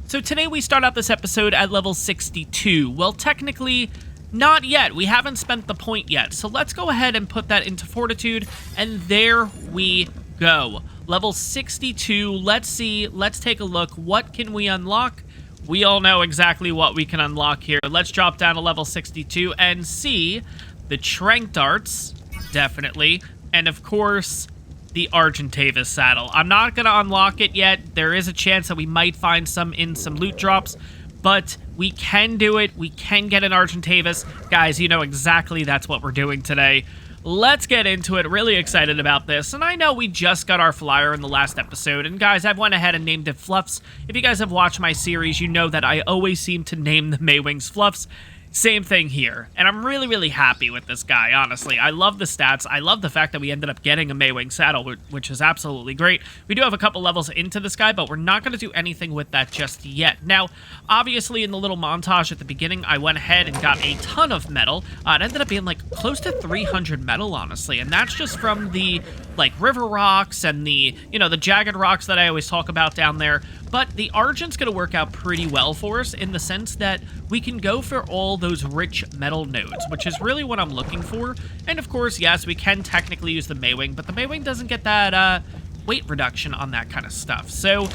So today we start out this episode at level 62. Well, technically, not yet. We haven't spent the point yet. So let's go ahead and put that into Fortitude, and there we go. Level 62, let's see, let's take a look. What can we unlock? We all know exactly what we can unlock here. Let's drop down to level 62 and see the Trank Darts, definitely, and of course, the Argentavis saddle. I'm not going to unlock it yet. There is a chance that we might find some in some loot drops, but we can do it. We can get an Argentavis. Guys, you know exactly that's what we're doing today. Let's get into it. Really excited about this. And I know we just got our flyer in the last episode. And guys, I've went ahead and named it Fluffs. If you guys have watched my series, you know that I always seem to name the Maywings Fluffs. Same thing here, and I'm really, really happy with this guy, honestly. I love the stats. I love the fact that we ended up getting a Maywing saddle, which is absolutely great. We do have a couple levels into this guy, but we're not going to do anything with that just yet. Now, obviously, in the little montage at the beginning, I went ahead and got a ton of metal. It ended up being, like, close to 300 metal, honestly, and that's just from the, like, river rocks and the, you know, the jagged rocks that I always talk about down there. But the Argent's going to work out pretty well for us in the sense that we can go for all those rich metal nodes, which is really what I'm looking for. And of course, yes, we can technically use the Maywing, but the Maywing doesn't get that weight reduction on that kind of stuff. So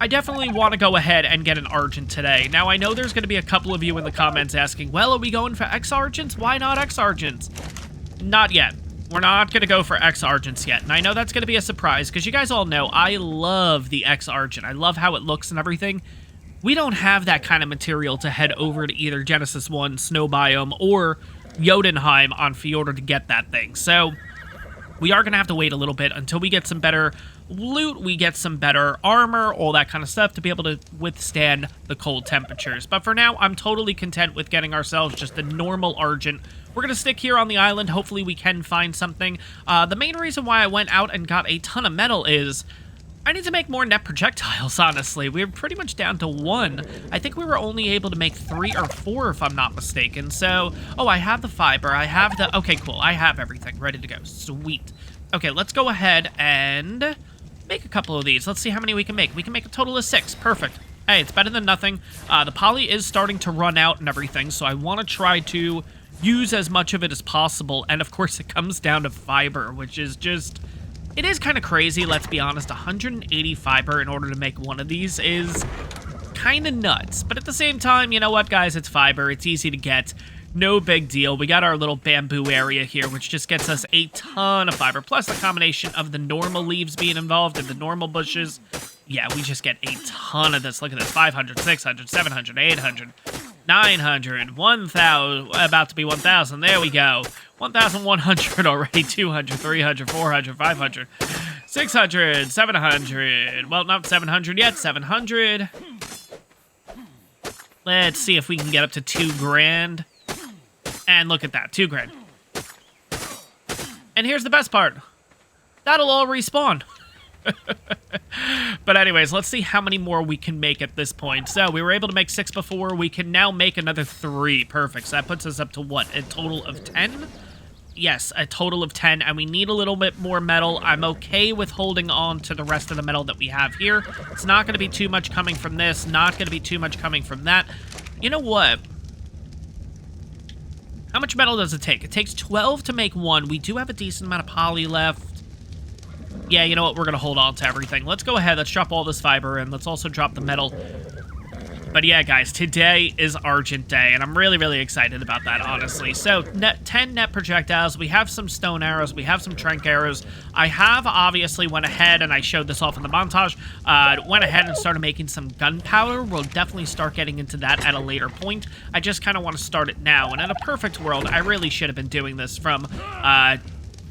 I definitely want to go ahead and get an Argent today. Now, I know there's going to be a couple of you in the comments asking, well, are we going for X-Argents? Why not X-Argents? Not yet. We're not going to go for X-Argents yet, and I know that's going to be a surprise, because you guys all know I love the X-Argent. I love how it looks and everything. We don't have that kind of material to head over to either Genesis 1, Snow Biome, or Jotunheim on Fjordur to get that thing. So we are going to have to wait a little bit until we get some better loot, we get some better armor, all that kind of stuff to be able to withstand the cold temperatures. But for now, I'm totally content with getting ourselves just a normal Argent. We're going to stick here on the island. Hopefully we can find something. The main reason why I went out and got a ton of metal is I need to make more net projectiles, honestly. We're pretty much down to 1. I think we were only able to make 3 or 4, if I'm not mistaken. So, oh, I have the fiber. I have the... Okay, cool. I have everything ready to go. Sweet. Okay, let's go ahead and make a couple of these. Let's see how many we can make. We can make a total of 6. Perfect. Hey, it's better than nothing. The poly is starting to run out and everything, so I want to try to use as much of it as possible. And, of course, it comes down to fiber, which is just... It is kind of crazy, let's be honest. 180 fiber in order to make one of these is kind of nuts. But at the same time, you know what, guys? It's fiber. It's easy to get. No big deal. We got our little bamboo area here, which just gets us a ton of fiber. Plus the combination of the normal leaves being involved and the normal bushes. Yeah, we just get a ton of this. Look at this. 500, 600, 700, 800, 900, 1,000. About to be 1,000. There we go. 1,100 already, 200, 300, 400, 500, 600, 700. Well, not 700 yet, 700. Let's see if we can get up to 2 grand. And look at that, 2 grand. And here's the best part. That'll all respawn. But anyways, let's see how many more we can make at this point. So we were able to make 6 before. We can now make another 3. Perfect. So that puts us up to what? A total of 10? Yes, a total of 10. And we need a little bit more metal. I'm okay with holding on to the rest of the metal that we have here. It's not going to be too much coming from this. Not going to be too much coming from that. You know what? How much metal does it take? It takes 12 to make 1. We do have a decent amount of poly left. Yeah, you know what? We're going to hold on to everything. Let's go ahead. Let's drop all this fiber in. Let's also drop the metal. But yeah, guys, today is Argent Day, and I'm really, really excited about that, honestly. So, 10 net projectiles. We have some stone arrows. We have some trank arrows. I have obviously went ahead, and I showed this off in the montage, went ahead and started making some gunpowder. We'll definitely start getting into that at a later point. I just kind of want to start it now, and in a perfect world, I really should have been doing this from,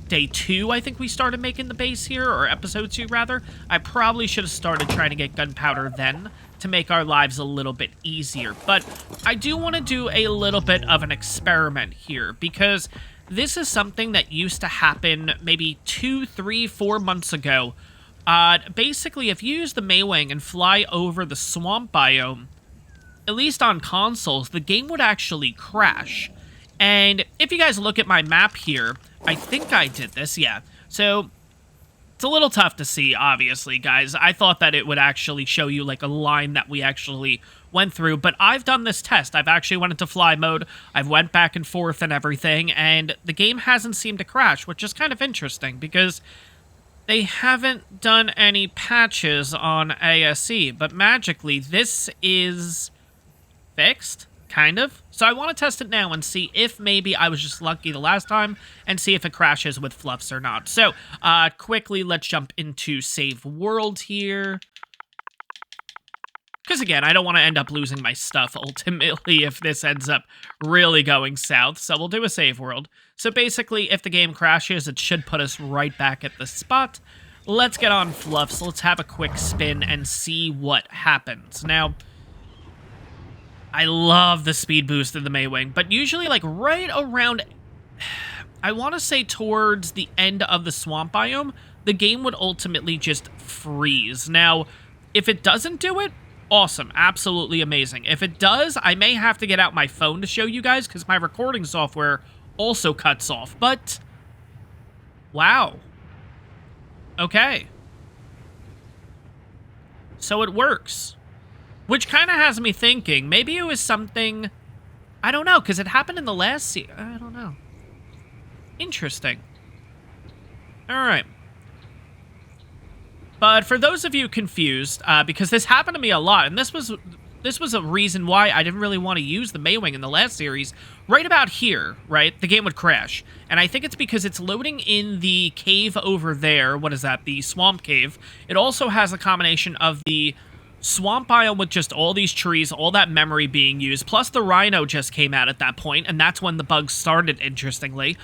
Day 2, I think we started making the base here, or episode 2, rather. I probably should have started trying to get gunpowder then to make our lives a little bit easier. But I do want to do a little bit of an experiment here, because this is something that used to happen maybe 2, 3, 4 months ago. Basically, if you use the Maywing and fly over the swamp biome, at least on consoles, the game would actually crash. And if you guys look at my map here, I think I did this, yeah. So, it's a little tough to see, obviously, guys. I thought that it would actually show you, like, a line that we actually went through, but I've done this test. I've actually went into fly mode, I've went back and forth and everything, and the game hasn't seemed to crash, which is kind of interesting, because they haven't done any patches on ASE, but magically, this is fixed? Kind of. So I want to test it now and see if maybe I was just lucky the last time and see if it crashes with fluffs or not. So, quickly, let's jump into save world here. Because again, I don't want to end up losing my stuff ultimately if this ends up really going south. So we'll do a save world. So basically, if the game crashes, it should put us right back at the spot. Let's get on fluffs. Let's have a quick spin and see what happens. Now, I love the speed boost in the Maywing, but usually, like, right around, I want to say towards the end of the swamp biome, the game would ultimately just freeze. Now, if it doesn't do it, awesome, absolutely amazing. If it does, I may have to get out my phone to show you guys, because my recording software also cuts off, but, wow. Okay. So it works. Which kind of has me thinking, maybe it was something, I don't know, because it happened in the last I don't know. Interesting. Alright. But for those of you confused, because this happened to me a lot, and this was a reason why I didn't really want to use the Maywing in the last series, right about here, right, the game would crash. And I think it's because it's loading in the cave over there, what is that, the swamp cave. It also has a combination of the swamp biome with just all these trees, all that memory being used, plus the rhino just came out at that point, and that's when the bugs started, interestingly.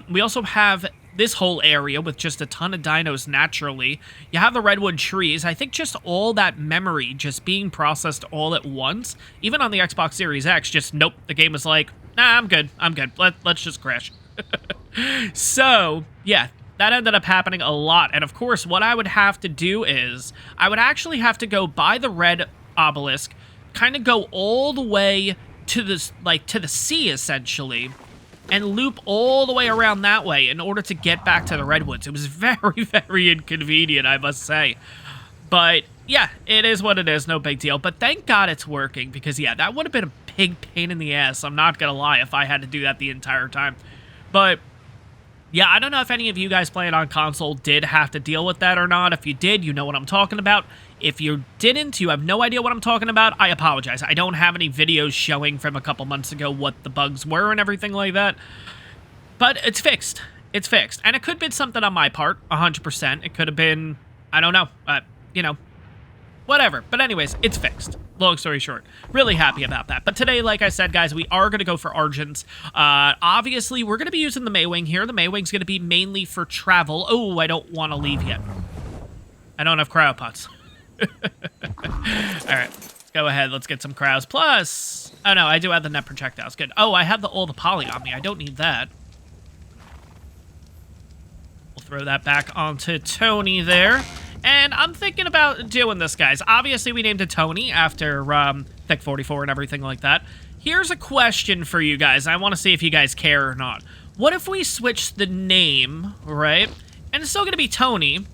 We also have this whole area with just a ton of dinos naturally. You have the redwood trees. I think just all that memory just being processed all at once, even on the Xbox Series X, just nope, the game was like, nah, I'm good, let's just crash. So, yeah. That ended up happening a lot, and of course, what I would have to do is, I would actually have to go by the red obelisk, kind of go all the way to this, like, to the sea, essentially, and loop all the way around that way in order to get back to the redwoods. It was very, very inconvenient, I must say. But, yeah, it is what it is, no big deal. But thank God it's working, because, yeah, that would have been a big pain in the ass, I'm not gonna lie, if I had to do that the entire time. But yeah, I don't know if any of you guys playing on console did have to deal with that or not. If you did, you know what I'm talking about. If you didn't, you have no idea what I'm talking about, I apologize. I don't have any videos showing from a couple months ago what the bugs were and everything like that. But it's fixed. It's fixed. And it could have been something on my part, 100%. It could have been, I don't know, you know, whatever. But anyways, it's fixed. Long story short, really happy about that. But today, like I said, guys, we are going to go for Argents. Obviously, we're going to be using the Maywing here. The Maywing's going to be mainly for travel. Oh, I don't want to leave yet. I don't have cryopots. All right, let's go ahead. Let's get some cryos. Plus, oh no, I do have the net projectiles. Good. Oh, I have all the poly on me. I don't need that. We'll throw that back onto Tony there. And I'm thinking about doing this, guys. Obviously, we named it Tony after Tech 44 and everything like that. Here's a question for you guys. I want to see if you guys care or not. What if we switch the name, right? And it's still going to be Tony.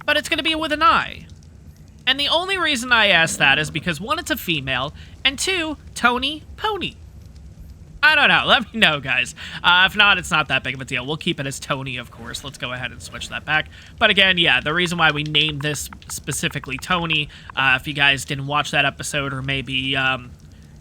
But it's going to be with an I. And the only reason I ask that is because, one, it's a female, and two, Tony Pony. I don't know. Let me know, guys. If not, it's not that big of a deal. We'll keep it as Tony, of course. Let's go ahead and switch that back. But again, yeah, the reason why we named this specifically Tony, if you guys didn't watch that episode or maybe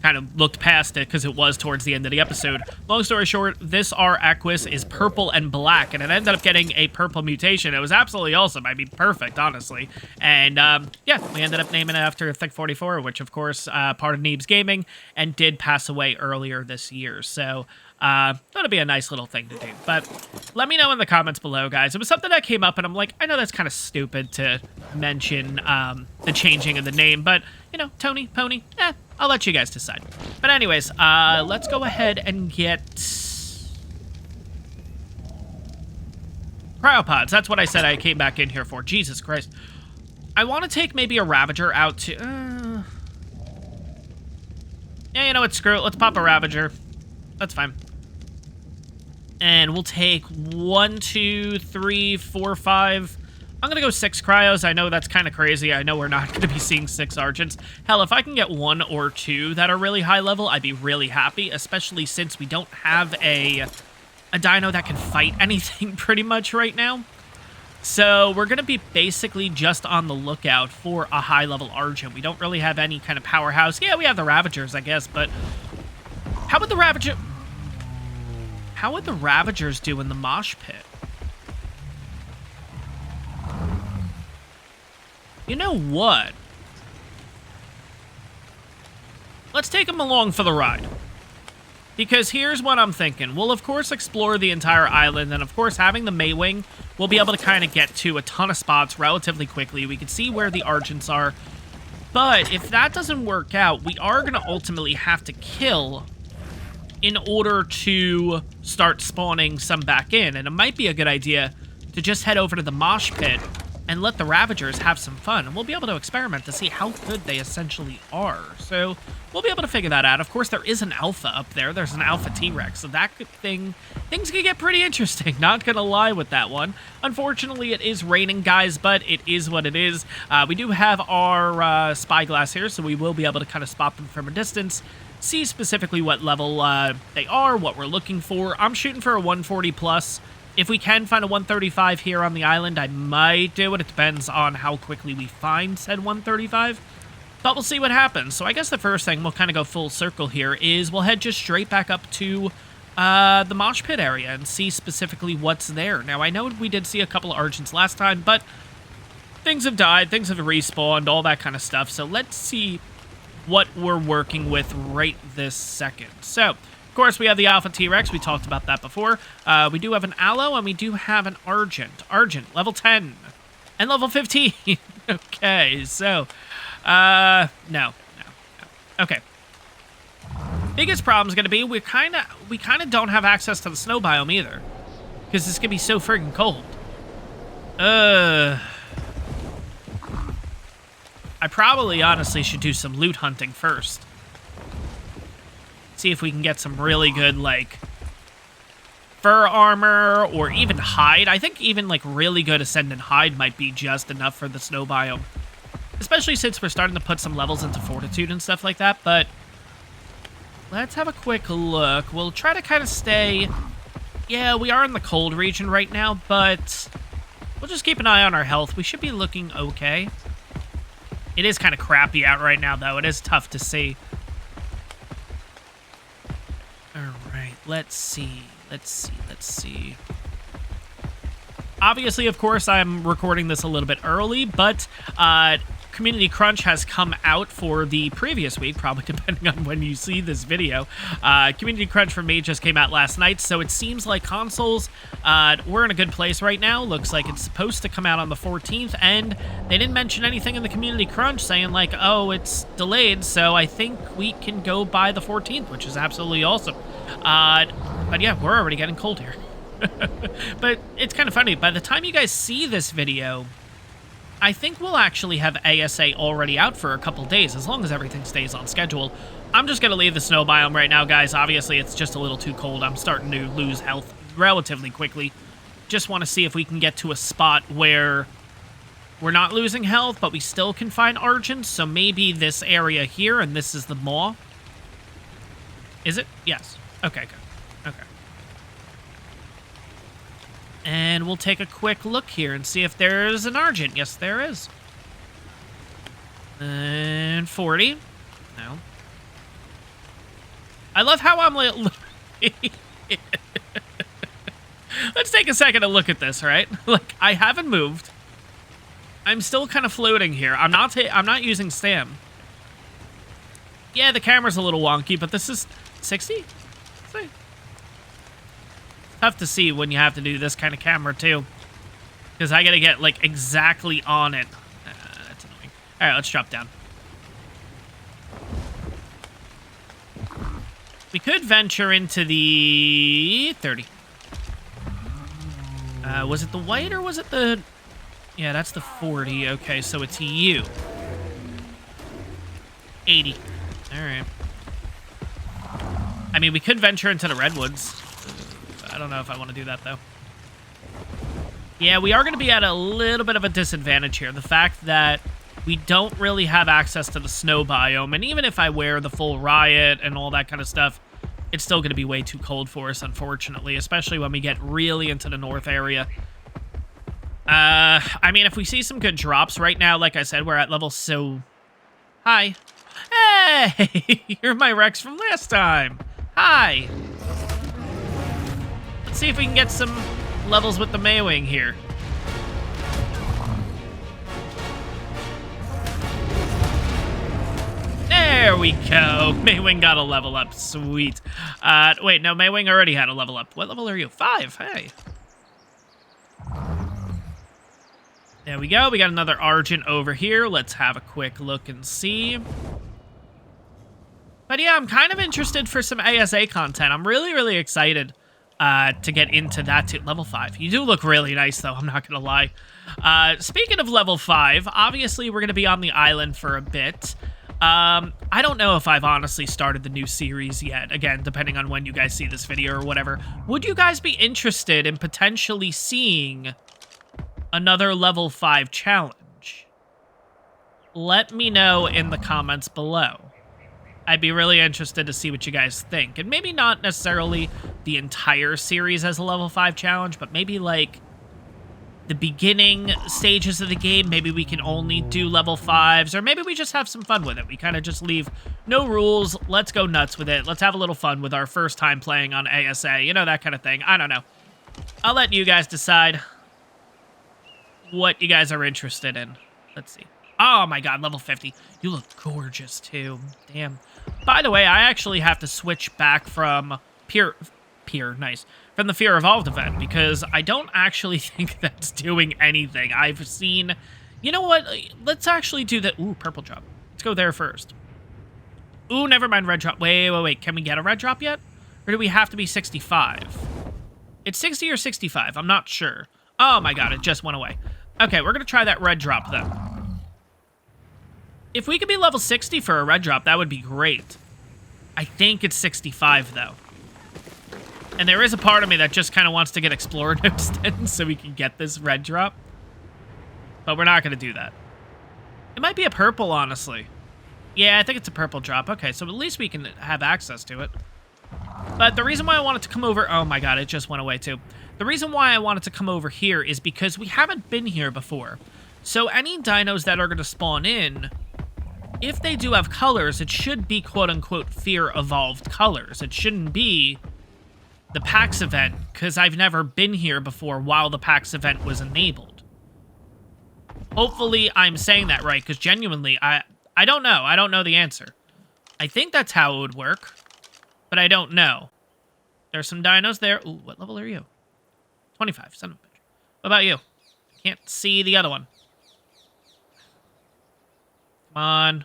kind of looked past it because it was towards the end of the episode. Long story short, this Argentavis is purple and black, and it ended up getting a purple mutation. It was absolutely awesome. I mean, perfect, honestly. And yeah, we ended up naming it after Thick 44, which, of course, part of Neebs Gaming, and did pass away earlier this year. So that'll be a nice little thing to do. But let me know in the comments below, guys. It was something that came up, and I'm like, I know that's kind of stupid to mention the changing of the name, but, you know, Tony, Pony, I'll let you guys decide. But anyways, let's go ahead and get cryopods. That's what I said I came back in here for. Jesus Christ. I want to take maybe a Ravager out to... yeah, you know what? Screw it. Let's pop a Ravager. That's fine. And we'll take 1, 2, 3, 4, 5... I'm going to go 6 cryos. I know that's kind of crazy. I know we're not going to be seeing 6 Argents. Hell, if I can get 1 or 2 that are really high level, I'd be really happy, especially since we don't have a dino that can fight anything pretty much right now. So we're going to be basically just on the lookout for a high-level Argent. We don't really have any kind of powerhouse. Yeah, we have the Ravagers, I guess, but how would the Ravager... How would the Ravagers do in the mosh pit? You know what? Let's take them along for the ride. Because here's what I'm thinking. We'll, of course, explore the entire island, and, of course, having the Maywing, we'll be able to kind of get to a ton of spots relatively quickly. We can see where the Argents are. But if that doesn't work out, we are going to ultimately have to kill in order to start spawning some back in. And it might be a good idea to just head over to the mosh pit and let the Ravagers have some fun. And we'll be able to experiment to see how good they essentially are. So we'll be able to figure that out. Of course, there is an alpha up there. There's an alpha T-Rex. So that things can get pretty interesting. Not going to lie with that one. Unfortunately, it is raining, guys, but it is what it is. We do have our spyglass here, so we will be able to kind of spot them from a distance, see specifically what level they are, what we're looking for. I'm shooting for a 140 plus. If we can find a 135 here on the island, I might do it. It depends on how quickly we find said 135. But we'll see what happens. So I guess the first thing, we'll kind of go full circle here, is we'll head just straight back up to the mosh pit area and see specifically what's there. Now, I know we did see a couple of Argents last time, but things have died, things have respawned, all that kind of stuff. So let's see what we're working with right this second. So... of course, we have the Alpha T-Rex. We talked about that before. We do have an Aloe, and we do have an Argent. Argent, level 10. And level 15. Okay, so... No. Okay. Biggest problem is going to be we kind of don't have access to the snow biome either. Because it's going to be so friggin' cold. I probably, honestly, should do some loot hunting first. See if we can get some really good, like, fur armor or even hide. I think even, like, really good Ascendant hide might be just enough for the snow biome. Especially since we're starting to put some levels into Fortitude and stuff like that, but let's have a quick look. We'll try to kind of stay... yeah, we are in the cold region right now, but we'll just keep an eye on our health. We should be looking okay. It is kind of crappy out right now, though. It is tough to see. Alright, let's see. Obviously, of course, I'm recording this a little bit early, but Community Crunch has come out for the previous week, probably depending on when you see this video. Community Crunch for me just came out last night, so it seems like consoles, we're in a good place right now. Looks like it's supposed to come out on the 14th, and they didn't mention anything in the Community Crunch saying like, oh, it's delayed, so I think we can go by the 14th, which is absolutely awesome. But yeah, we're already getting cold here. But it's kind of funny. By the time you guys see this video, I think we'll actually have ASA already out for a couple days, as long as everything stays on schedule. I'm just going to leave the snow biome right now, guys. Obviously, it's just a little too cold. I'm starting to lose health relatively quickly. Just want to see if we can get to a spot where we're not losing health, but we still can find Argents. So maybe this area here, and this is the maw. Is it? Yes. Okay, good. Okay. And we'll take a quick look here and see if there's an Argent. Yes, there is. And 40. No. I love how I'm like... Let's take a second to look at this, right? Like, I haven't moved. I'm still kind of floating here. I'm not using stam. Yeah, the camera's a little wonky, but this is 60? Tough to see when you have to do this kind of camera, too. Because I gotta get, like, exactly on it. That's annoying. Alright, let's drop down. We could venture into the 30. Was it the white or was it the... Yeah, that's the 40. Okay, so it's you. 80. All right. I mean, we could venture into the redwoods. I don't know if I want to do that, though. Yeah, we are going to be at a little bit of a disadvantage here. The fact that we don't really have access to the snow biome, and even if I wear the full riot and all that kind of stuff, it's still going to be way too cold for us, unfortunately, especially when we get really into the north area. I mean, if we see some good drops right now, like I said, we're at level so... Hi. Hey! You're my Rex from last time. Hi. Let's see if we can get some levels with the Maywing here. There we go. Maywing got a level up. Sweet. Wait, no, Maywing already had a level up. What level are you? 5. Hey. There we go. We got another Argent over here. Let's have a quick look and see. But yeah, I'm kind of interested for some ASA content. I'm really, really excited to get into that too. Level 5. You do look really nice, though. I'm not going to lie. Speaking of level 5, obviously we're going to be on the island for a bit. I don't know if I've honestly started the new series yet. Again, depending on when you guys see this video or whatever. Would you guys be interested in potentially seeing another level 5 challenge? Let me know in the comments below. I'd be really interested to see what you guys think. And maybe not necessarily the entire series as a level 5 challenge, but maybe like the beginning stages of the game. Maybe we can only do level 5s, or maybe we just have some fun with it. We kind of just leave no rules. Let's go nuts with it. Let's have a little fun with our first time playing on ASA. You know, that kind of thing. I don't know. I'll let you guys decide what you guys are interested in. Let's see. Oh my god, level 50. You look gorgeous too. Damn. By the way, I actually have to switch back from nice. From the Fear Evolved event, because I don't actually think that's doing anything. I've seen... You know what? Let's actually do the... Ooh, purple drop. Let's go there first. Ooh, never mind, red drop. Wait. Can we get a red drop yet? Or do we have to be 65? It's 60 or 65. I'm not sure. Oh my god, it just went away. Okay, we're going to try that red drop, then. If we could be level 60 for a red drop, that would be great. I think it's 65, though. And there is a part of me that just kind of wants to get Explorer Notes then so we can get this red drop. But we're not going to do that. It might be a purple, honestly. Yeah, I think it's a purple drop. Okay, so at least we can have access to it. But the reason why I wanted to come over... Oh my god, it just went away too. The reason why I wanted to come over here is because we haven't been here before. So any dinos that are going to spawn in, if they do have colors, it should be quote-unquote Fear Evolved colors. It shouldn't be the PAX event, because I've never been here before while the PAX event was enabled. Hopefully I'm saying that right, because genuinely, I don't know. I don't know the answer. I think that's how it would work, but I don't know. There's some dinos there. Ooh, what level are you? 25, son of a bitch. What about you? Can't see the other one. Come on.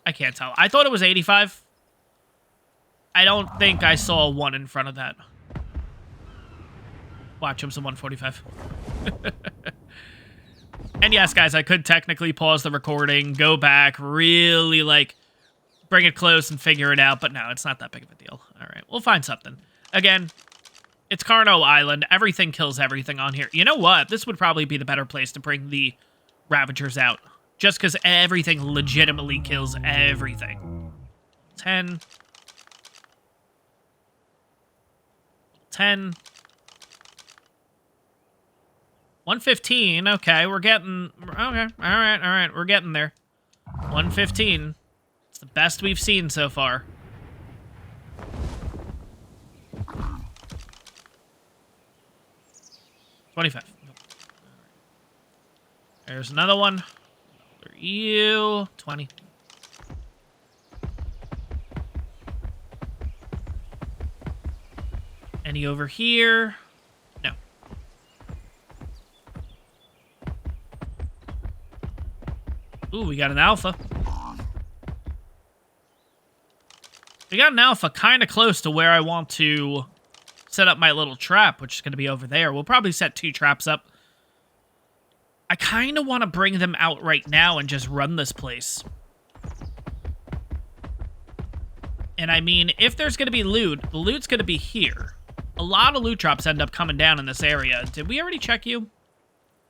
I can't tell. I thought it was 85. I don't think I saw a 1 in front of that. Watch, him some 145. And yes, guys, I could technically pause the recording, go back, really, like, bring it close and figure it out, but no, it's not that big of a deal. All right, we'll find something. Again, it's Carno Island. Everything kills everything on here. You know what? This would probably be the better place to bring the Ravagers out, just because everything legitimately kills everything. 10. 10. 115. Okay, we're getting... Okay, all right. We're getting there. 115. It's the best we've seen so far. $25. Nope. There's another one. For you. 20. Any over here? No. Ooh, we got an alpha. We got an alpha kind of close to where I want to set up my little trap, which is going to be over there. We'll probably set 2 traps up. I kind of want to bring them out right now and just run this place. And I mean, if there's going to be loot, the loot's going to be here. A lot of loot drops end up coming down in this area. Did we already check you?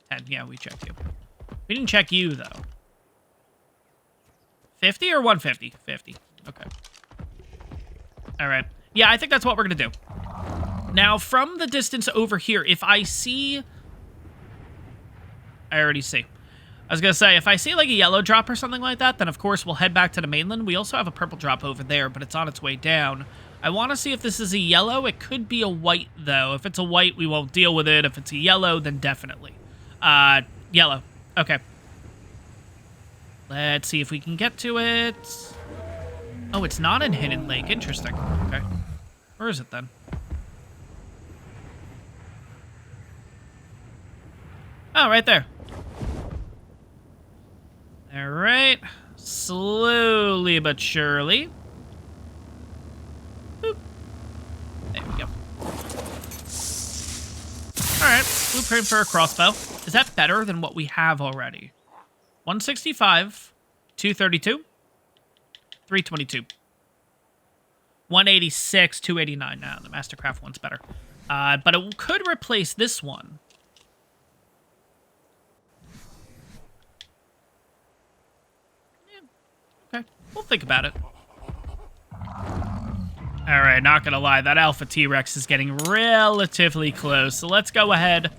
10. Yeah, we checked you. We didn't check you, though. 50 or 150? 50. Okay. All right. Yeah, I think that's what we're going to do. Now, from the distance over here, if I see... I already see. I was going to say, if I see like a yellow drop or something like that, then of course we'll head back to the mainland. We also have a purple drop over there, but it's on its way down. I want to see if this is a yellow. It could be a white, though. If it's a white, we won't deal with it. If it's a yellow, then definitely. Yellow. Okay. Let's see if we can get to it. Oh, it's not in Hidden Lake. Interesting. Okay. Where is it, then? Oh, right there. All right. Slowly but surely. Boop. There we go. All right. Blueprint for a crossbow. Is that better than what we have already? 165, 232, 322. 186, 289. Now, the Mastercraft one's better. But it could replace this one. Okay, we'll think about it. All right, not gonna lie, that Alpha T-Rex is getting relatively close. So let's go ahead.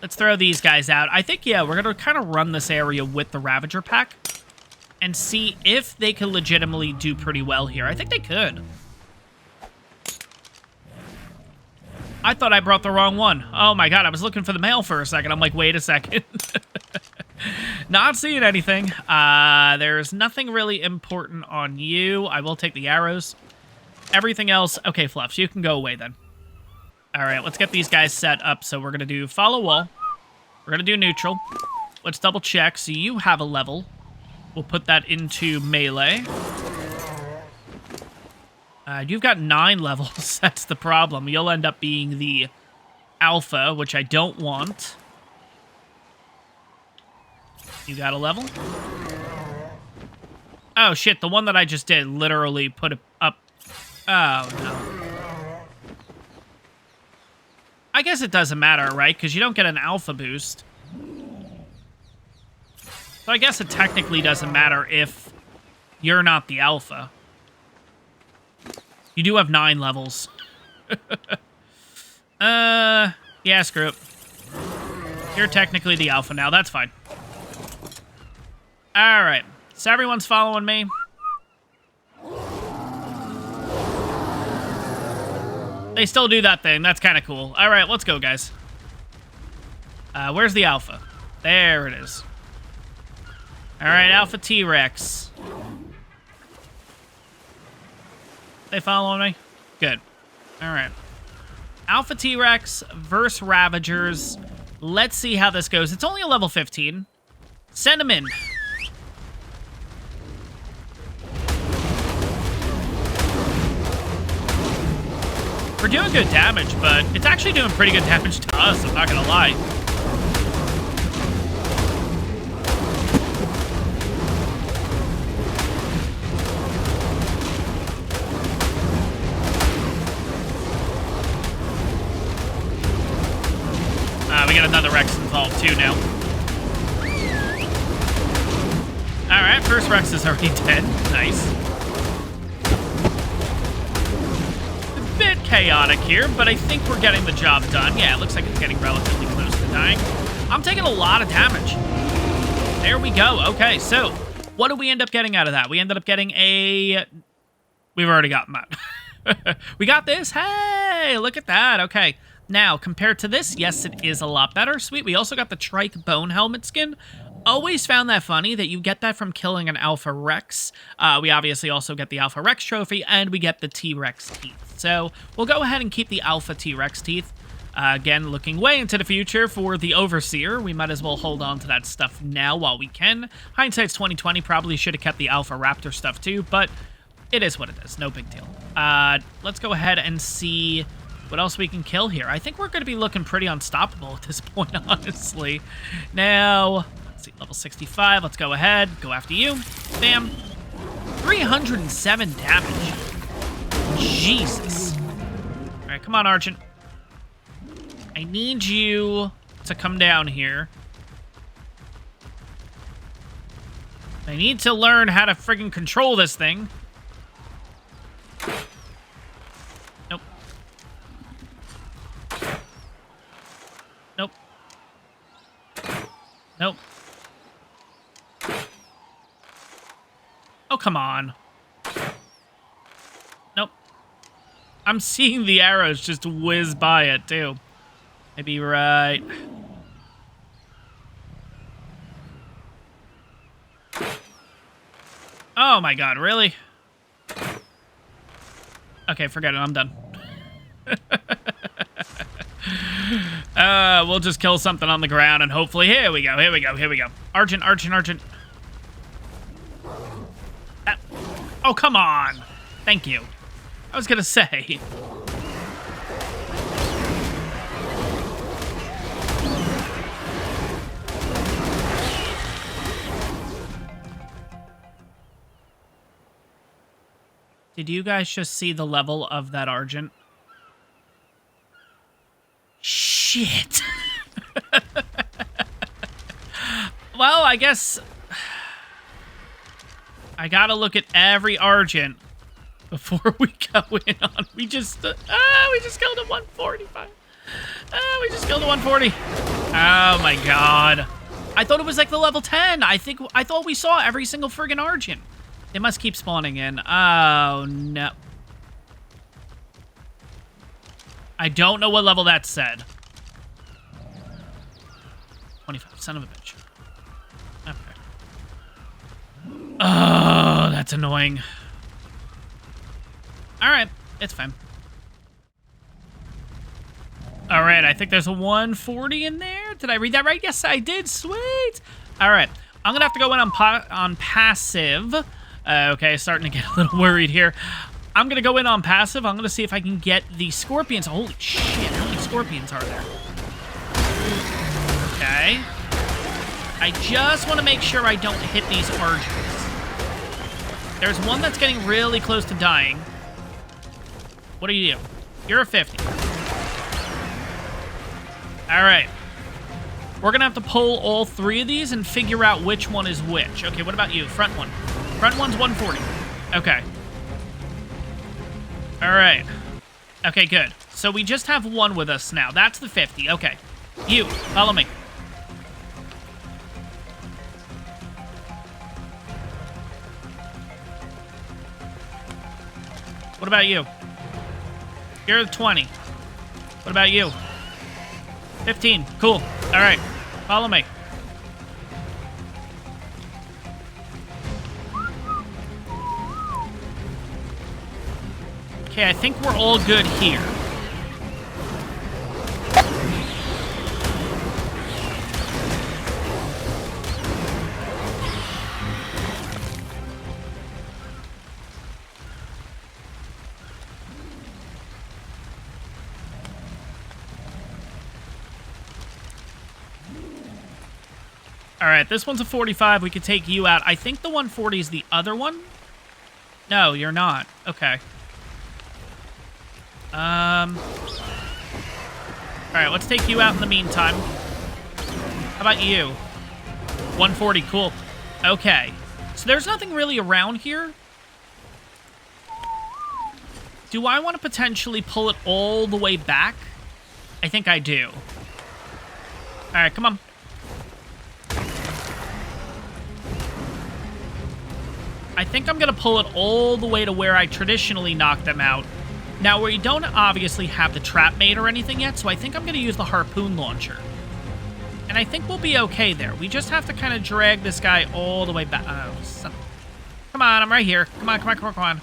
Let's throw these guys out. I think, yeah, we're gonna kind of run this area with the Ravager pack and see if they can legitimately do pretty well here. I think they could. I thought I brought the wrong one. Oh my god, I was looking for the mail for a second. I'm like, wait a second. Not seeing anything. There's nothing really important on you. I will take the arrows. Everything else... Okay, Fluffs, you can go away then. All right, let's get these guys set up. So we're going to do follow wall. We're going to do neutral. Let's double check. So you have a level. We'll put that into melee. You've got 9 levels. That's the problem. You'll end up being the alpha, which I don't want. You got a level? Oh, shit. The one that I just did literally put it up. Oh, no. I guess it doesn't matter, right? Because you don't get an alpha boost. So I guess it technically doesn't matter if you're not the alpha. You do have 9 levels. Yeah, screw it. You're technically the alpha now. That's fine. All right. So everyone's following me. They still do that thing. That's kind of cool. All right, let's go, guys. Where's the alpha? There it is. All right, Alpha T-Rex. They following me? Good. All right. Alpha T-Rex versus Ravagers. Let's see how this goes. It's only a level 15. Send them in. We're doing good damage, but it's actually doing pretty good damage to us, I'm not gonna lie. We got another Rex involved too now. Alright, first Rex is already dead. Nice. A bit chaotic here, but I think we're getting the job done. Yeah, it looks like it's getting relatively close to dying. I'm taking a lot of damage. There we go. Okay, so what did we end up getting out of that? We ended up getting a... We've already gotten that. We got this. Hey, look at that. Okay. Now, compared to this, yes, it is a lot better. Sweet. We also got the Trike Bone Helmet skin. Always found that funny that you get that from killing an Alpha Rex. We obviously also get the Alpha Rex trophy, and we get the T-Rex teeth. So we'll go ahead and keep the Alpha T-Rex teeth. Again, looking way into the future for the Overseer. We might as well hold on to that stuff now while we can. Hindsight's 2020, probably should have kept the Alpha Raptor stuff too, but it is what it is. No big deal. Let's go ahead and see what else we can kill here. I think we're going to be looking pretty unstoppable at this point, honestly. Now, let's see, level 65. Let's go ahead. Go after you. Bam. 307 damage. Jesus. All right, come on, Argent. I need you to come down here. I need to learn how to friggin' control this thing. Nope. Nope. Nope. Oh, come on. Nope. I'm seeing the arrows just whiz by it, too. Maybe right. Oh my god, really? Okay, forget it, I'm done. We'll just kill something on the ground and hopefully, here we go, here we go, here we go. Argent. Oh, come on. Thank you. I was gonna say. Did you guys just see the level of that Argent? Shit. Well, I guess I gotta look at every Argent before we go in on. We just killed a 145. We just killed a 140. Oh my god. I thought it was like the level 10. I thought we saw every single friggin' Argent. They must keep spawning in. Oh, no. I don't know what level that said. 25, son of a bitch. Okay. Oh, that's annoying. Alright, it's fine. Alright, I think there's a 140 in there. Did I read that right? Yes, I did. Sweet. Alright, I'm gonna have to go in on passive. Okay, starting to get a little worried here. I'm going to go in on passive. I'm going to see if I can get the scorpions. Holy shit, how many scorpions are there? Okay. I just want to make sure I don't hit these Argents. There's one that's getting really close to dying. What do you do? You're a 50. All right. We're going to have to pull all three of these and figure out which one is which. Okay, what about you? Front one. Front one's 140. Okay. All right. Okay, good. So we just have one with us now. That's the 50. Okay. You, follow me. What about you? You're 20. What about you? 15. Cool. All right. Follow me. Okay, I think we're all good here. All right, this one's a 45. We could take you out. I think the 140 is the other one. No, you're not. Okay. All right, let's take you out in the meantime. How about you? 140, cool. Okay. So there's nothing really around here. Do I want to potentially pull it all the way back? I think I do. All right, come on. I think I'm going to pull it all the way to where I traditionally knock them out. Now, we don't obviously have the trap made or anything yet, so I think I'm going to use the harpoon launcher. And I think we'll be okay there. We just have to kind of drag this guy all the way back. Oh, come on, I'm right here. Come on, come on, come on, come on.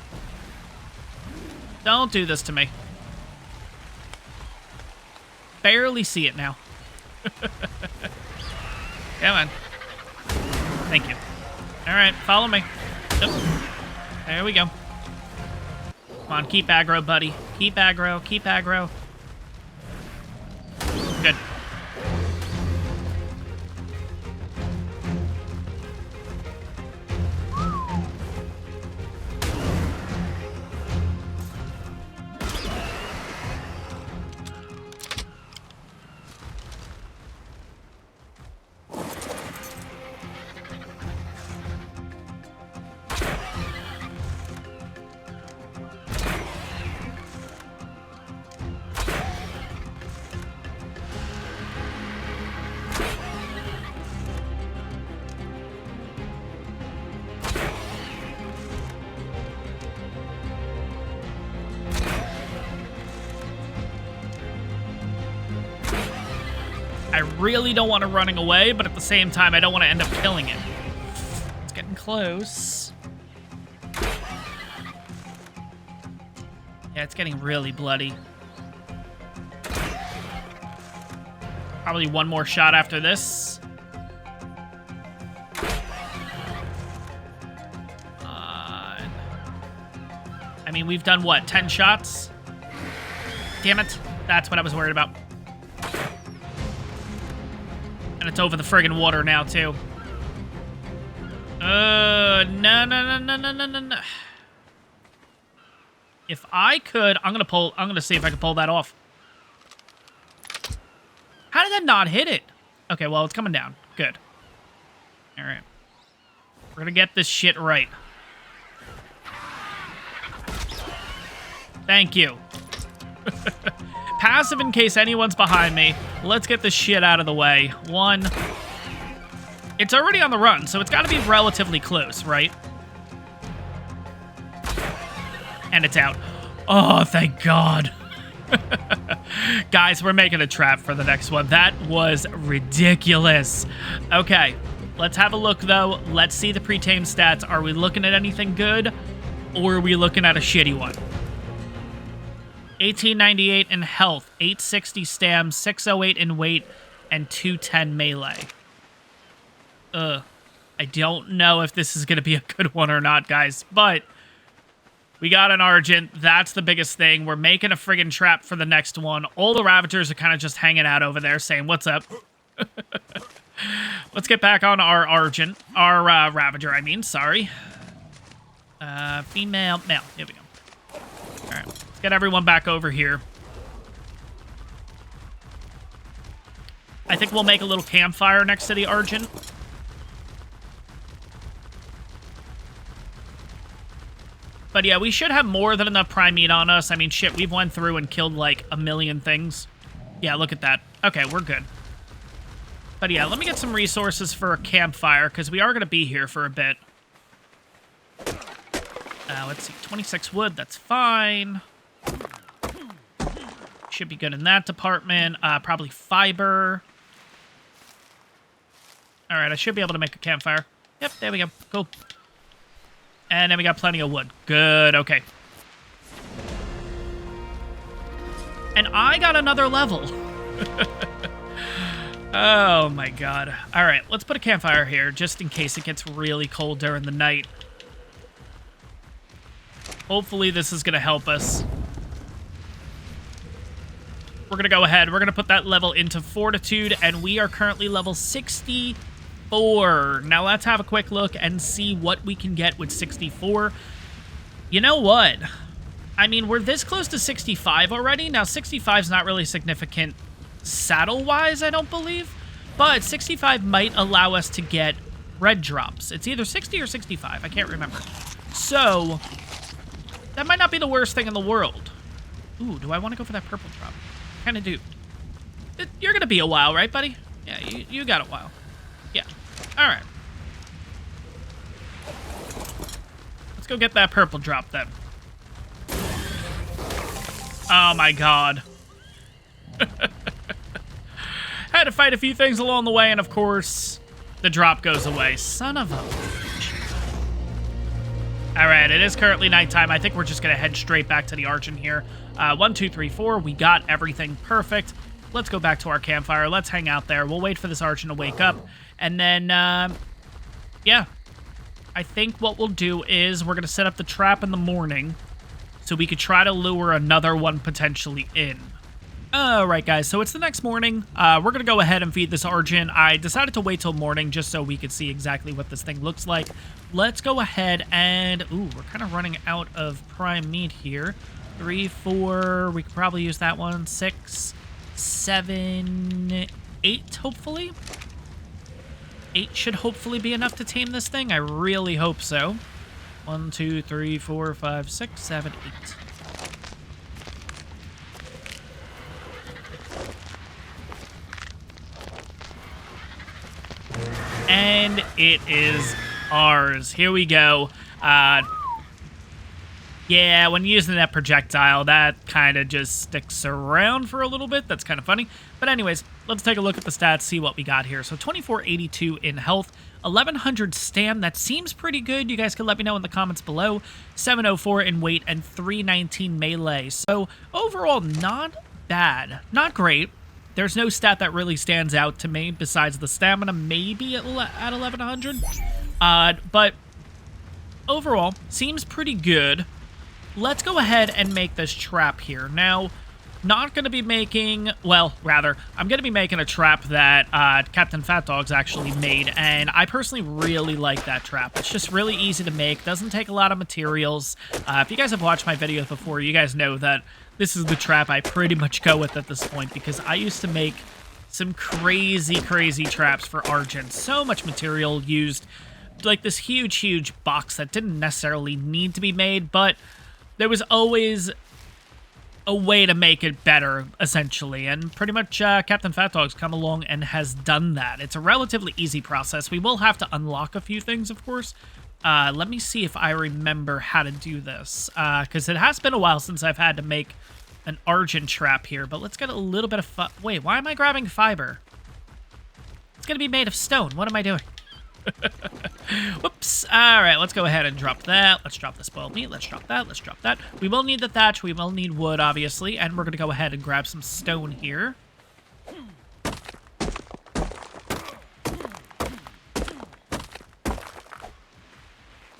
Don't do this to me. Barely see it now. Come on. Thank you. All right, follow me. Oh, there we go. Come on, keep aggro, buddy. Keep aggro, keep aggro. Good. I really don't want to running away, but at the same time, I don't want to end up killing it. It's getting close. Yeah, it's getting really bloody. Probably one more shot after this. I mean, we've done, what, 10 shots? Damn it. That's what I was worried about. And it's over the friggin' water now, too. No. If I could, I'm gonna see if I can pull that off. How did that not hit it? Okay, well, it's coming down. Good. All right. We're gonna get this shit right. Thank you. Passive in case anyone's behind me. Let's get this shit out of the way. One. It's already on the run, so it's got to be relatively close, right? And it's out. Oh, thank God. Guys, we're making a trap for the next one. That was ridiculous. Okay, let's have a look, though. Let's see the pre-tame stats. Are we looking at anything good, or are we looking at a shitty one? 1898 in health, 860 stam, 608 in weight, and 210 melee. I don't know if this is going to be a good one or not, guys, but we got an Argent. That's the biggest thing. We're making a friggin' trap for the next one. All the Ravagers are kind of just hanging out over there saying, what's up? Let's get back on our Argent. Our Ravager, I mean, sorry. Female, male. Here we go. All right. Get everyone back over here. I think we'll make a little campfire next to the Argent. But yeah, we should have more than enough prime meat on us. I mean, shit, we've went through and killed like a million things. Yeah, look at that. Okay, we're good. But yeah, let me get some resources for a campfire, because we are going to be here for a bit. Let's see, 26 wood, that's fine. Should be good in that department. Probably fiber. All right, I should be able to make a campfire. Yep, there we go. Cool. And then we got plenty of wood. Good, okay. And I got another level. Oh, my God. All right, let's put a campfire here, just in case it gets really cold during the night. Hopefully this is going to help us. We're going to go ahead. We're going to put that level into Fortitude, and we are currently level 64. Now let's have a quick look and see what we can get with 64. You know what? I mean, we're this close to 65 already. Now, 65 is not really significant saddle-wise, I don't believe. But 65 might allow us to get red drops. It's either 60 or 65. I can't remember. So That might not be the worst thing in the world. Ooh, do I want to go for that purple drop? Kind of do. You're going to be a while, right, buddy? Yeah, you got a while. Yeah. All right. Let's go get that purple drop, then. Oh, my God. Had to fight a few things along the way, and of course, the drop goes away. Son of a... All right, it is currently nighttime. I think we're just going to head straight back to the Argent here. 1, 2, 3, 4. We got everything perfect. Let's go back to our campfire. Let's hang out there. We'll wait for this Argent to wake up. And then, yeah. I think what we'll do is we're going to set up the trap in the morning so we could try to lure another one potentially in. Alright guys, so it's the next morning. We're going to go ahead and feed this Argent. I decided to wait till morning just so we could see exactly what this thing looks like. Let's go ahead and... Ooh, we're kind of running out of prime meat here. 3, 4, we could probably use that one. 6, 7, 8, hopefully. 8 should hopefully be enough to tame this thing. I really hope so. 1, 2, 3, 4, 5, 6, 7, 8. And it is ours. Here we go. Yeah, when using that projectile, that kind of just sticks around for a little bit. That's kind of funny. But anyways, let's take a look at the stats, see what we got here. So 2482 in health, 1100 stam. That seems pretty good. You guys can let me know in the comments below. 704 in weight and 319 melee. So overall, not bad. Not great. There's no stat that really stands out to me besides the stamina, maybe at 1100. But overall, seems pretty good. Let's go ahead and make this trap here. Now, not going to be making... Well, rather, I'm going to be making a trap that Captain Fat Dog's actually made, and I personally really like that trap. It's just really easy to make, doesn't take a lot of materials. If you guys have watched my videos before, you guys know that this is the trap I pretty much go with at this point, because I used to make some crazy, crazy traps for Argent. So much material used, like this huge, huge box that didn't necessarily need to be made, but there was always a way to make it better, essentially, and pretty much Captain Fat Dog's come along and has done that. It's a relatively easy process. We will have to unlock a few things, of course. Let me see if I remember how to do this, because it has been a while since I've had to make an Argent trap here, but let's get a little bit of wait, why am I grabbing fiber? It's gonna be made of stone. What am I doing? Whoops. All right, let's go ahead and drop that. Let's drop the spoiled meat. Let's drop that. Let's drop that. We will need the thatch. We will need wood, obviously, and we're gonna go ahead and grab some stone here.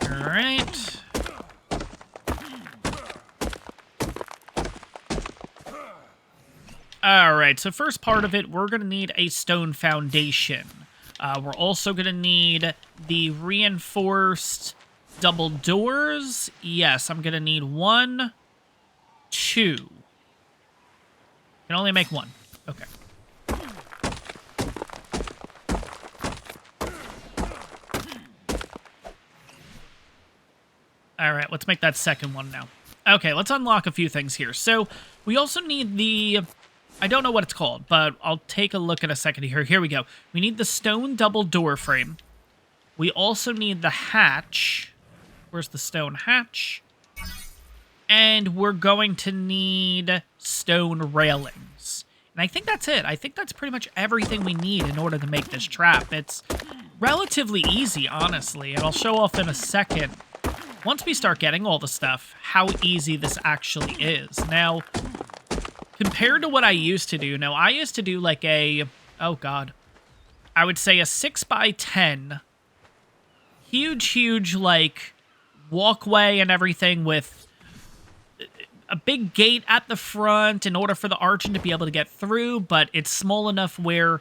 All right. All right, so first part of it, we're going to need a stone foundation. We're also going to need the reinforced double doors. Yes, I'm going to need 1, 2. Can only make 1. Okay. All right, let's make that second one now. Okay, let's unlock a few things here. So we also need the... I don't know what it's called, but I'll take a look in a second here. Here we go. We need the stone double door frame. We also need the hatch. Where's the stone hatch? And we're going to need stone railings. And I think that's it. I think that's pretty much everything we need in order to make this trap. It's relatively easy, honestly, and I'll show off in a second, once we start getting all the stuff, how easy this actually is. Now... compared to what I used to do, now I used to do like a, oh god, I would say a 6x10, huge, like, walkway and everything with a big gate at the front in order for the Argent to be able to get through, but it's small enough where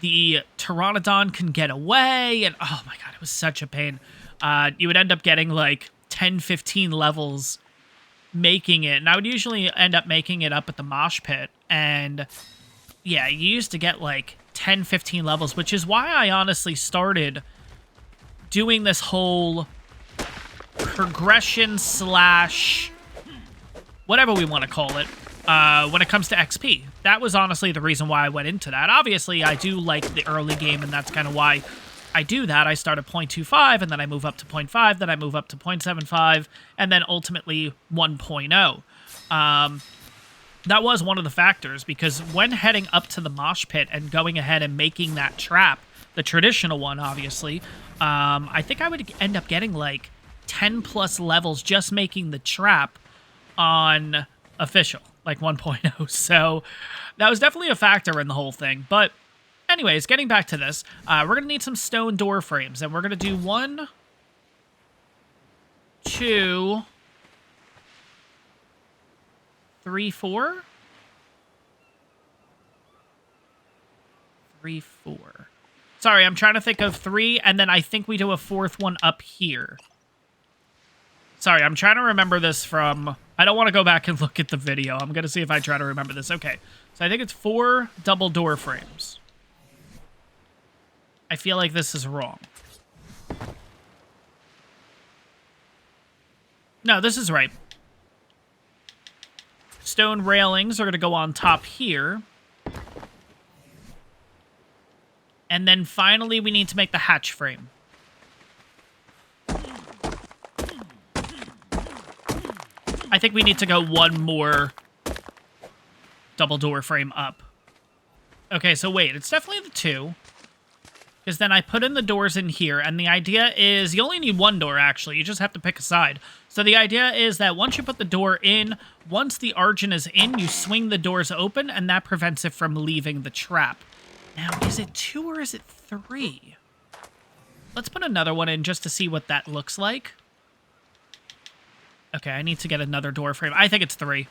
the Pteranodon can get away, and oh my god, it was such a pain. You would end up getting like 10, 15 levels making it, and I would usually end up making it up at the mosh pit, and yeah, you used to get like 10, 15 levels, which is why I honestly started doing this whole progression slash whatever we want to call it, when it comes to XP. That was honestly the reason why I went into that. Obviously, I do like the early game, and that's kind of why I do that. I start at 0.25, and then I move up to 0.5, then I move up to 0.75, and then ultimately 1.0. That was one of the factors, because when heading up to the mosh pit and going ahead and making that trap, the traditional one, obviously, I think I would end up getting like 10 plus levels just making the trap on official, like 1.0. So that was definitely a factor in the whole thing. But anyways, getting back to this, we're going to need some stone door frames, and we're going to do 1, 2, 3, 4. 3, 4. Sorry, I'm trying to think of 3, and then I think we do a 4th one up here. Sorry, I'm trying to remember this from... I don't want to go back and look at the video. I'm going to see if I try to remember this. Okay, so I think it's 4 double door frames. I feel like this is wrong. No, this is right. Stone railings are going to go on top here. And then finally, we need to make the hatch frame. I think we need to go 1 more double door frame up. Okay, so wait, it's definitely the 2. Because then I put in the doors in here, and the idea is you only need 1 door, actually. You just have to pick a side. So the idea is that once you put the door in, once the Argent is in, you swing the doors open, and that prevents it from leaving the trap. Now, is it 2 or is it 3? Let's put another one in just to see what that looks like. Okay, I need to get another door frame. I think it's 3.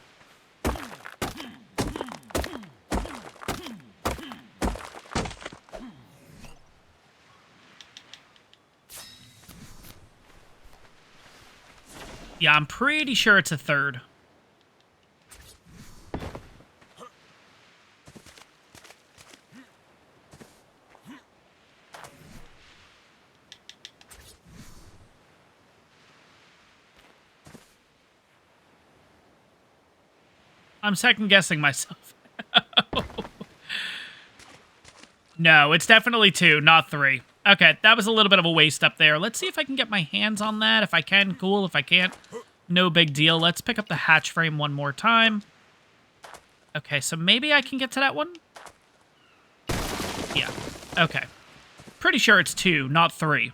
Yeah, I'm pretty sure it's a 3rd. I'm second-guessing myself. No, it's definitely 2, not 3. Okay, that was a little bit of a waste up there. Let's see if I can get my hands on that. If I can, cool. If I can't, no big deal. Let's pick up the hatch frame one more time. Okay, so maybe I can get to that one? Yeah, okay. Pretty sure it's 2, not 3.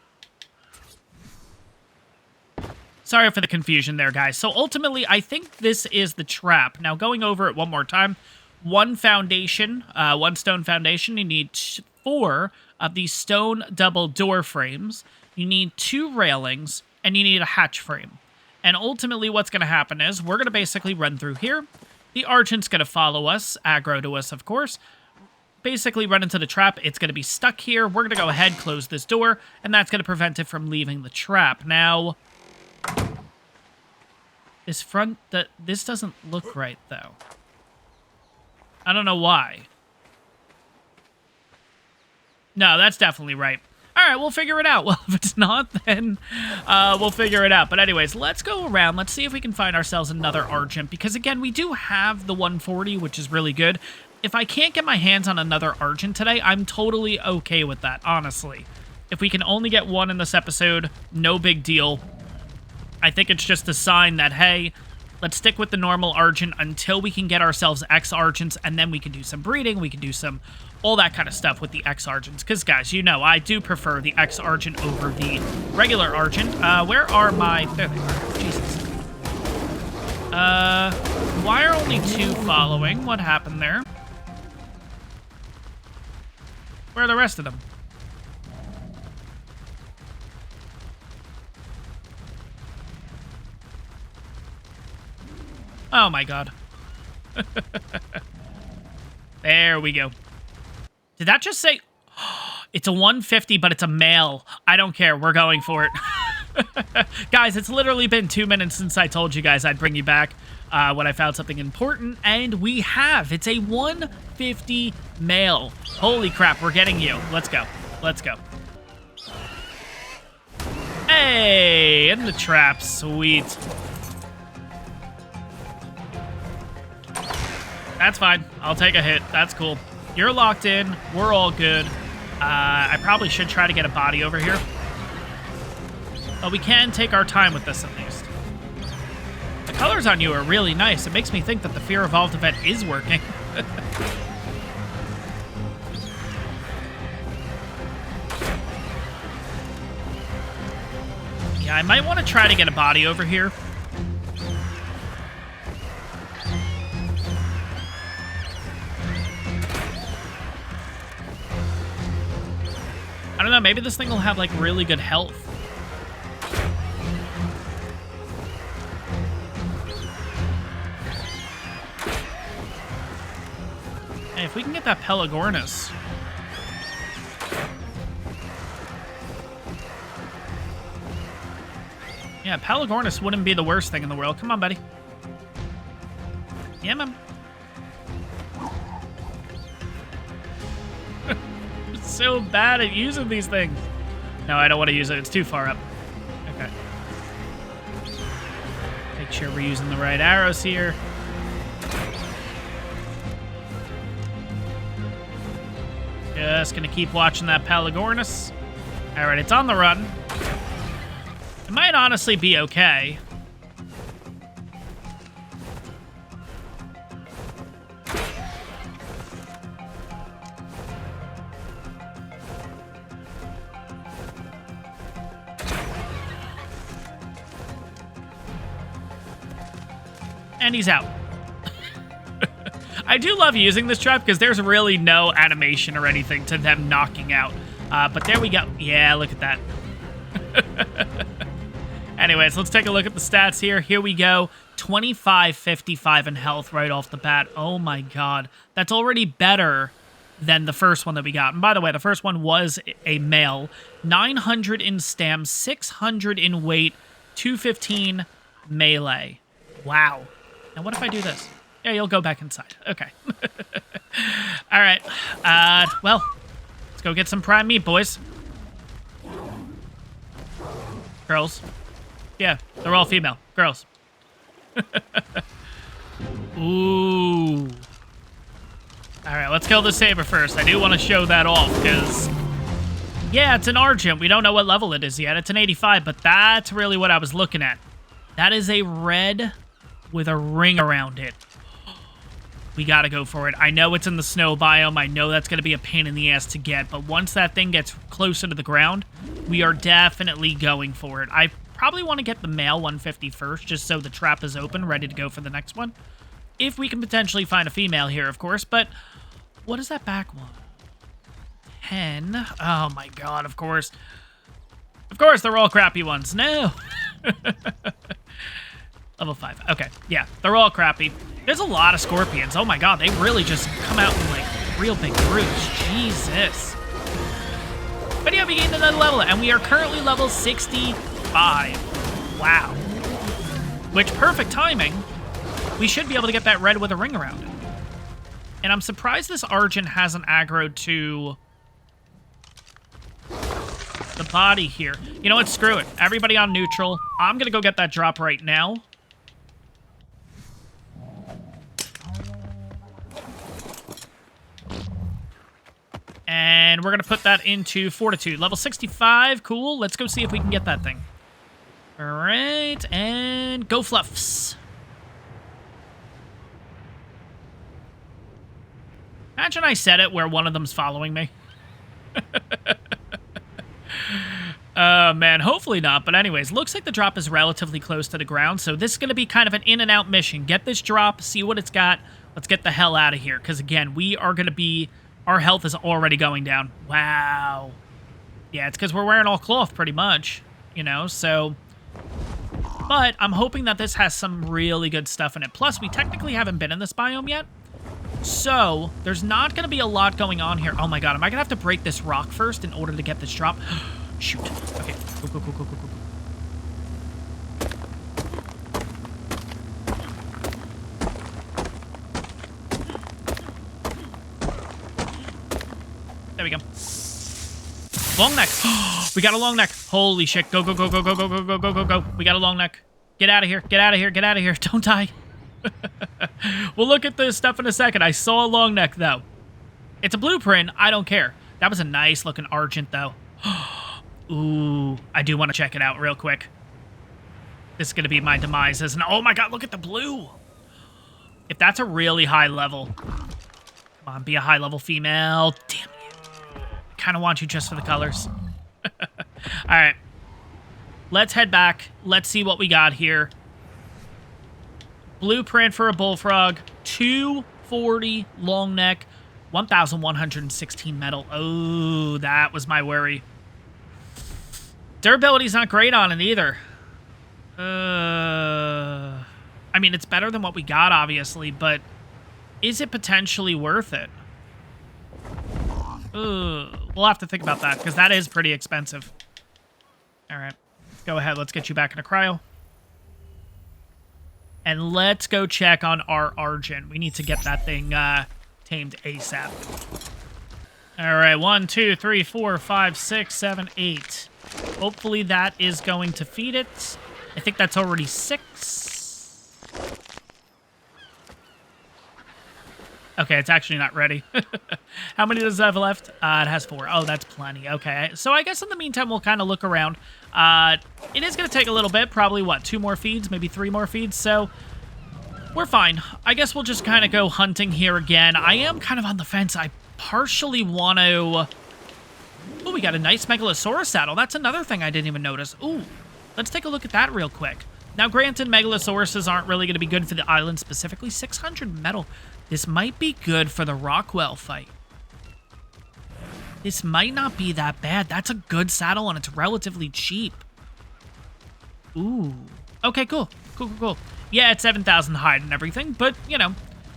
Sorry for the confusion there, guys. So ultimately, I think this is the trap. Now, going over it one more time, 1 foundation, 1 stone foundation. You need 4 of these stone double door frames. You need 2 railings, and you need a hatch frame. And ultimately, what's going to happen is we're going to basically run through here. The Argent's going to follow us, aggro to us, of course. Basically run into the trap. It's going to be stuck here. We're going to go ahead, close this door, and that's going to prevent it from leaving the trap. Now... this doesn't look right, though. I don't know why. No, that's definitely right. All right, we'll figure it out. Well, if it's not, then we'll figure it out. But anyways, let's go around. Let's see if we can find ourselves another Argent. Because, again, we do have the 140, which is really good. If I can't get my hands on another Argent today, I'm totally okay with that, honestly. If we can only get 1 in this episode, no big deal. I think it's just a sign that, hey, let's stick with the normal Argent until we can get ourselves X Argents, and then we can do some breeding, we can do some, all that kind of stuff with the X Argents. Because, guys, you know, I do prefer the X Argent over the regular Argent. Where are my... There they are. Jesus. Why are only 2 following? What happened there? Where are the rest of them? Oh my god. There we go. Did that just say... It's a 150, but it's a male. I don't care. We're going for it. Guys, it's literally been 2 minutes since I told you guys I'd bring you back when I found something important, and we have. It's a 150 male. Holy crap, we're getting you. Let's go. Let's go. Hey, in the trap. Sweet. That's fine. I'll take a hit. That's cool. You're locked in. We're all good. I probably should try to get a body over here. But we can take our time with this at least. The colors on you are really nice. It makes me think that the Fear Evolved event is working. Yeah, I might want to try to get a body over here. I don't know, maybe this thing will have, like, really good health. Hey, if we can get that Pelagornis. Yeah, Pelagornis wouldn't be the worst thing in the world. Come on, buddy. Yeah, man. So bad at using these things. No, I don't want to use it. It's too far up. Okay. Make sure we're using the right arrows here. Just gonna keep watching that Pelagornis. All right, it's on the run. It might honestly be okay. And he's out. I do love using this trap because there's really no animation or anything to them knocking out. But there we go. Yeah, look at that. Anyways, let's take a look at the stats here. Here we go. 2555 in health right off the bat. Oh my god. That's already better than the first one that we got. And by the way, the first one was a male. 900 in stam, 600 in weight, 215 melee. Wow. Now what if I do this? Yeah, you'll go back inside. Okay. All right. Well, let's go get some prime meat, boys. Girls. Yeah, they're all female. Girls. Ooh. All right, let's kill the saber first. I do want to show that off because, yeah, it's an Argent. We don't know what level it is yet. It's an 85, but that's really what I was looking at. That is a red with a ring around it. We gotta go for it. I know it's in the snow biome. I know that's gonna be a pain in the ass to get, but once that thing gets closer to the ground, we are definitely going for it. I probably want to get the male 150 first, just so the trap is open, ready to go for the next one. If we can potentially find a female here, of course, but what is that back one? 10. Oh my god, of course. Of course, they're all crappy ones. No. Level 5. Okay, yeah, they're all crappy. There's a lot of scorpions. Oh my god, they really just come out in, like, real big groups. Jesus. But yeah, we gained another level, and we are currently level 65. Wow. Which, perfect timing. We should be able to get that red with a ring around it. And I'm surprised this Argent hasn't aggroed to the body here. You know what? Screw it. Everybody on neutral. I'm gonna go get that drop right now. And we're going to put that into Fortitude. Level 65. Cool. Let's go see if we can get that thing. All right. And go Fluffs. Imagine I said it where one of them's following me. Man, hopefully not. But anyways, looks like the drop is relatively close to the ground. So this is going to be kind of an in and out mission. Get this drop, see what it's got. Let's get the hell out of here. Because again, we are going to be... Our health is already going down. Wow. Yeah, it's because we're wearing all cloth pretty much, you know, so... But I'm hoping that this has some really good stuff in it. Plus, we technically haven't been in this biome yet. So, there's not going to be a lot going on here. Oh my god, am I going to have to break this rock first in order to get this drop? Shoot. Okay, go, go, go, go, go, go. There we go. Long neck. We got a long neck. Holy shit. Go, go, go, go, go, go, go, go, go, go, go. We got a long neck. Get out of here. Get out of here. Get out of here. Don't die. We'll look at this stuff in a second. I saw a long neck, though. It's a blueprint. I don't care. That was a nice-looking Argent, though. Ooh, I do want to check it out real quick. This is going to be my demise, isn't it? Oh, my God, look at the blue. If that's a really high level... Come on, be a high-level female. Damn you. I kind of want you just for the colors. All right. Let's head back. Let's see what we got here. Blueprint for a bullfrog. 240 long neck. 1,116 metal. Oh, that was my worry. Durability's not great on it either. I mean, it's better than what we got, obviously, but is it potentially worth it? We'll have to think about that, because that is pretty expensive. All right. Go ahead. Let's get you back into cryo. And let's go check on our Argent. We need to get that thing tamed ASAP. All right. 1, 2, 3, 4, 5, 6, 7, 8. Hopefully that is going to feed it. I think that's already 6. Okay, it's actually not ready. How many does it have left? It has 4. Oh, that's plenty. Okay, so I guess in the meantime, we'll kind of look around. It is going to take a little bit. Probably, what, 2 more feeds? Maybe 3 more feeds? So we're fine. I guess we'll just kind of go hunting here again. I am kind of on the fence. I partially want to... Oh, we got a nice Megalosaurus saddle. That's another thing I didn't even notice. Ooh, let's take a look at that real quick. Now, granted, Megalosauruses aren't really going to be good for the island specifically. 600 metal. This might be good for the Rockwell fight. This might not be that bad. That's a good saddle, and it's relatively cheap. Ooh. Okay, cool. Cool. Yeah, it's 7,000 hide and everything, but, you know,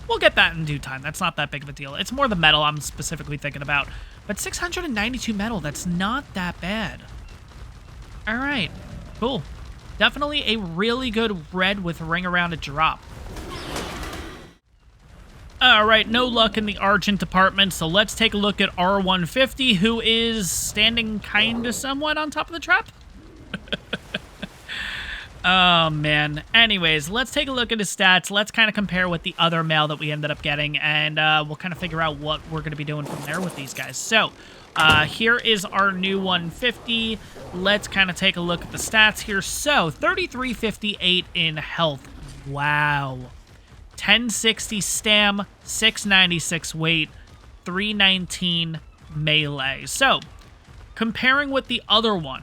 we'll get that in due time. That's not that big of a deal. It's more the metal I'm specifically thinking about. But 692 metal, that's not that bad. All right, cool. Definitely a really good red with ring around a drop. All right, no luck in the Argent department, so let's take a look at R150, who is standing kind of somewhat on top of the trap. Oh, man. Anyways, let's take a look at his stats. Let's kind of compare with the other male that we ended up getting, and we'll kind of figure out what we're going to be doing from there with these guys. So, here is our new 150. Let's kind of take a look at the stats here. So, 3358 in health. Wow. 1060 stam, 696 weight, 319 melee. So, comparing with the other one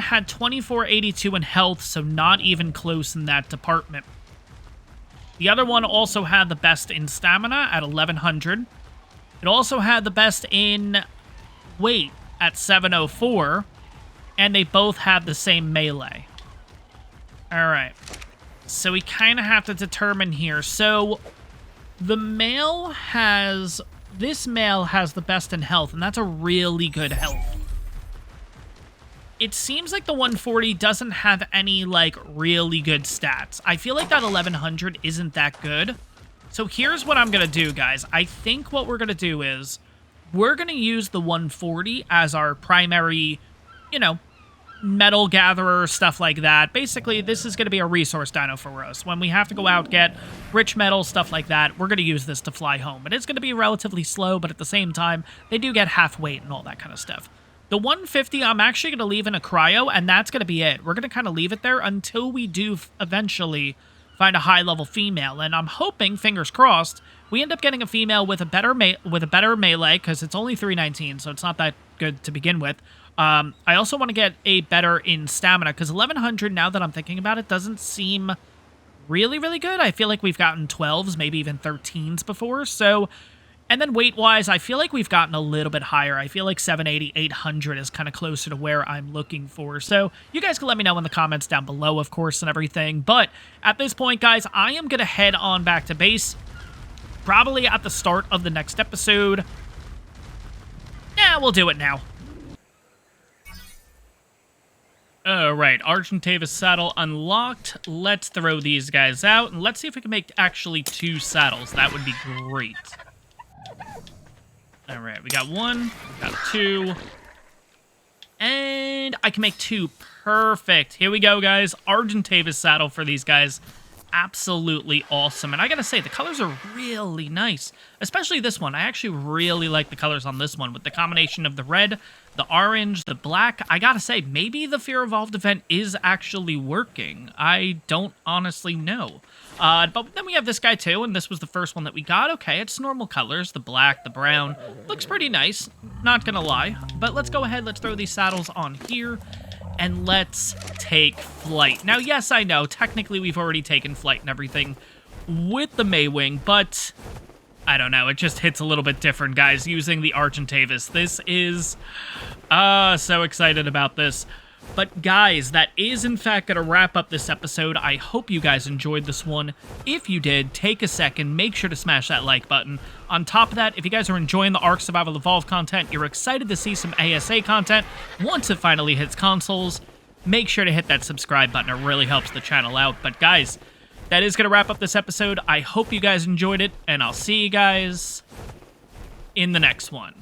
had 2482 in health, so not even close in that department. The other one also had the best in stamina at 1100. It also had the best in weight at 704, and they both had the same melee. All right. So we kind of have to determine here. So this male has the best in health, and that's a really good health. It seems like the 140 doesn't have any, like, really good stats. I feel like that 1100 isn't that good. So here's what I'm going to do, guys. I think what we're going to do is we're going to use the 140 as our primary, you know, metal gatherer, stuff like that. Basically, this is going to be a resource dino for us. When we have to go out, get rich metal, stuff like that, we're going to use this to fly home. It is going to be relatively slow, but at the same time, they do get half weight and all that kind of stuff. The 150, I'm actually going to leave in a cryo, and that's going to be it. We're going to kind of leave it there until we do eventually find a high-level female. And I'm hoping, fingers crossed, we end up getting a female with a better melee, because it's only 319, so it's not that good to begin with. I also want to get a better in stamina, because 1100, now that I'm thinking about it, doesn't seem really, really good. I feel like we've gotten 12s, maybe even 13s before, so... And then weight-wise, I feel like we've gotten a little bit higher. I feel like 780, 800 is kind of closer to where I'm looking for. So you guys can let me know in the comments down below, of course, and everything. But at this point, guys, I am going to head on back to base. Probably at the start of the next episode. Yeah, we'll do it now. Alright, Argentavis saddle unlocked. Let's throw these guys out. And let's see if we can make actually 2 saddles. That would be great. All right, we got 1, we got 2, and I can make 2. Perfect. Here we go, guys. Argentavis saddle for these guys. absolutely awesome. And I gotta say, the colors are really nice, especially this one. I actually really like the colors on this one with the combination of the red, the orange, the black. I gotta say, maybe the Fear Evolved event is actually working. I don't honestly know. But then we have this guy too, and this was the first one that we got. Okay, it's normal colors, the black, the brown. Looks pretty nice, not gonna lie. But let's go ahead, let's throw these saddles on here, and let's take flight. Now, yes, I know, technically we've already taken flight and everything with the Maywing, but I don't know, it just hits a little bit different, guys, using the Argentavis. This is, so excited about this. But guys, that is in fact going to wrap up this episode. I hope you guys enjoyed this one. If you did, take a second, make sure to smash that like button. On top of that, if you guys are enjoying the ARK Survival Evolved content, you're excited to see some ASA content once it finally hits consoles, make sure to hit that subscribe button. It really helps the channel out. But guys, that is going to wrap up this episode. I hope you guys enjoyed it, and I'll see you guys in the next one.